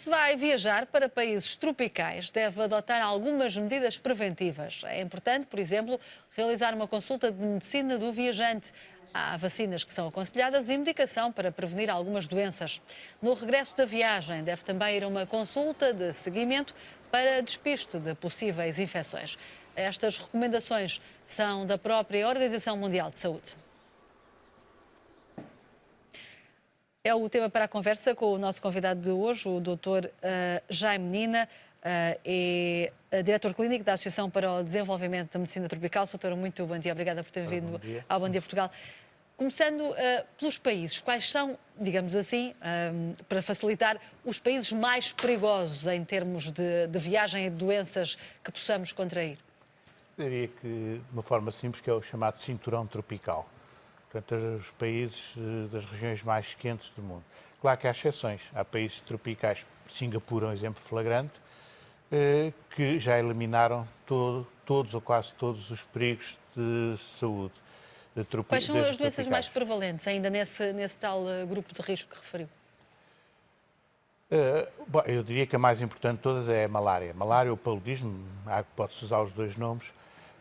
se vai viajar para países tropicais, deve adotar algumas medidas preventivas. É importante, por exemplo, realizar uma consulta de medicina do viajante. Há vacinas que são aconselhadas e medicação para prevenir algumas doenças. No regresso da viagem, deve também ir a uma consulta de seguimento para despiste de possíveis infecções. Estas recomendações são da própria Organização Mundial de Saúde. É o tema para a conversa com o nosso convidado de hoje, o Dr. Jaime Nina, é diretor clínico da Associação para o Desenvolvimento da Medicina Tropical. Doutora, muito bom dia, obrigada por ter vindo ao Bom Dia Portugal. Começando pelos países, quais são, digamos assim, para facilitar, os países mais perigosos em termos de viagem e de doenças que possamos contrair? Eu diria que, de uma forma simples, que é o chamado cinturão tropical. Portanto, os países das regiões mais quentes do mundo. Claro que há exceções. Há países tropicais, Singapura é um exemplo flagrante, que já eliminaram todos ou quase todos os perigos de saúde. Quais são as doenças mais prevalentes ainda nesse tal grupo de risco que referiu? Bom, eu diria que a mais importante de todas é a malária. Malária ou paludismo, pode-se usar os dois nomes,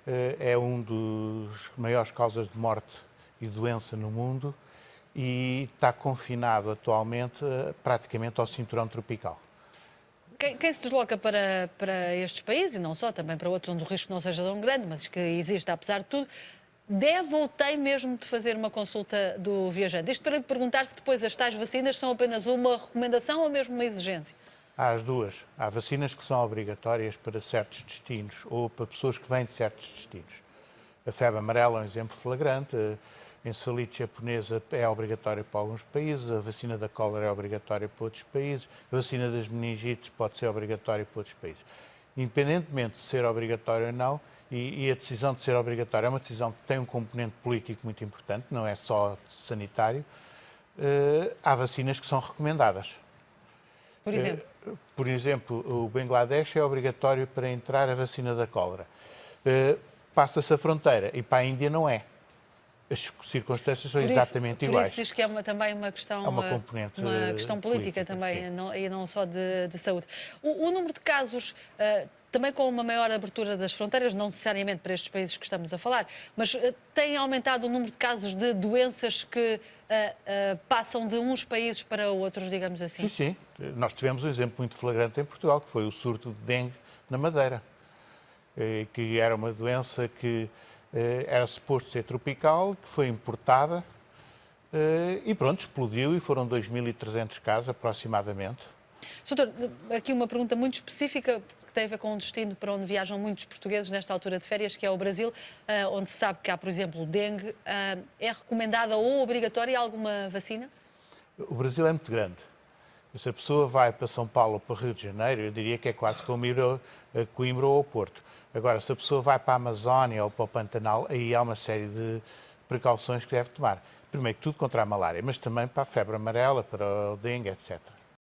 é um dos maiores causas de morte e doença no mundo e está confinado atualmente praticamente ao cinturão tropical. Quem se desloca para estes países, e não só, também para outros onde o risco não seja tão grande, mas que existe apesar de tudo, deve ou tem mesmo de fazer uma consulta do viajante? Isto para lhe perguntar se depois as tais vacinas são apenas uma recomendação ou mesmo uma exigência? Há as duas. Há vacinas que são obrigatórias para certos destinos ou para pessoas que vêm de certos destinos. A febre amarela é um exemplo flagrante. A encefalite japonesa é obrigatória para alguns países, a vacina da cólera é obrigatória para outros países, a vacina das meningites pode ser obrigatória para outros países. Independentemente de ser obrigatório ou não, e a decisão de ser obrigatória é uma decisão que tem um componente político muito importante, não é só sanitário, há vacinas que são recomendadas. Por exemplo? Por exemplo, o Bangladesh é obrigatório para entrar a vacina da cólera. Passa-se a fronteira e para a Índia não é. As circunstâncias são exatamente iguais. Por isso diz que é também uma questão, uma componente uma questão política também, e não só de saúde. O número de casos, também com uma maior abertura das fronteiras, não necessariamente para estes países que estamos a falar, mas tem aumentado o número de casos de doenças que passam de uns países para outros, digamos assim? Sim, sim. Nós tivemos um exemplo muito flagrante em Portugal, que foi o surto de dengue na Madeira, que era uma doença que era suposto ser tropical, que foi importada e pronto, explodiu e foram 2.300 casos aproximadamente. Doutor, aqui uma pergunta muito específica que tem a ver com um destino para onde viajam muitos portugueses nesta altura de férias, que é o Brasil, onde se sabe que há, por exemplo, dengue. É recomendada ou obrigatória alguma vacina? O Brasil é muito grande. Se a pessoa vai para São Paulo ou para Rio de Janeiro, eu diria que é quase como ir a Coimbra ou ao Porto. Agora, se a pessoa vai para a Amazónia ou para o Pantanal, aí há uma série de precauções que deve tomar. Primeiro que tudo contra a malária, mas também para a febre amarela, para o dengue, etc.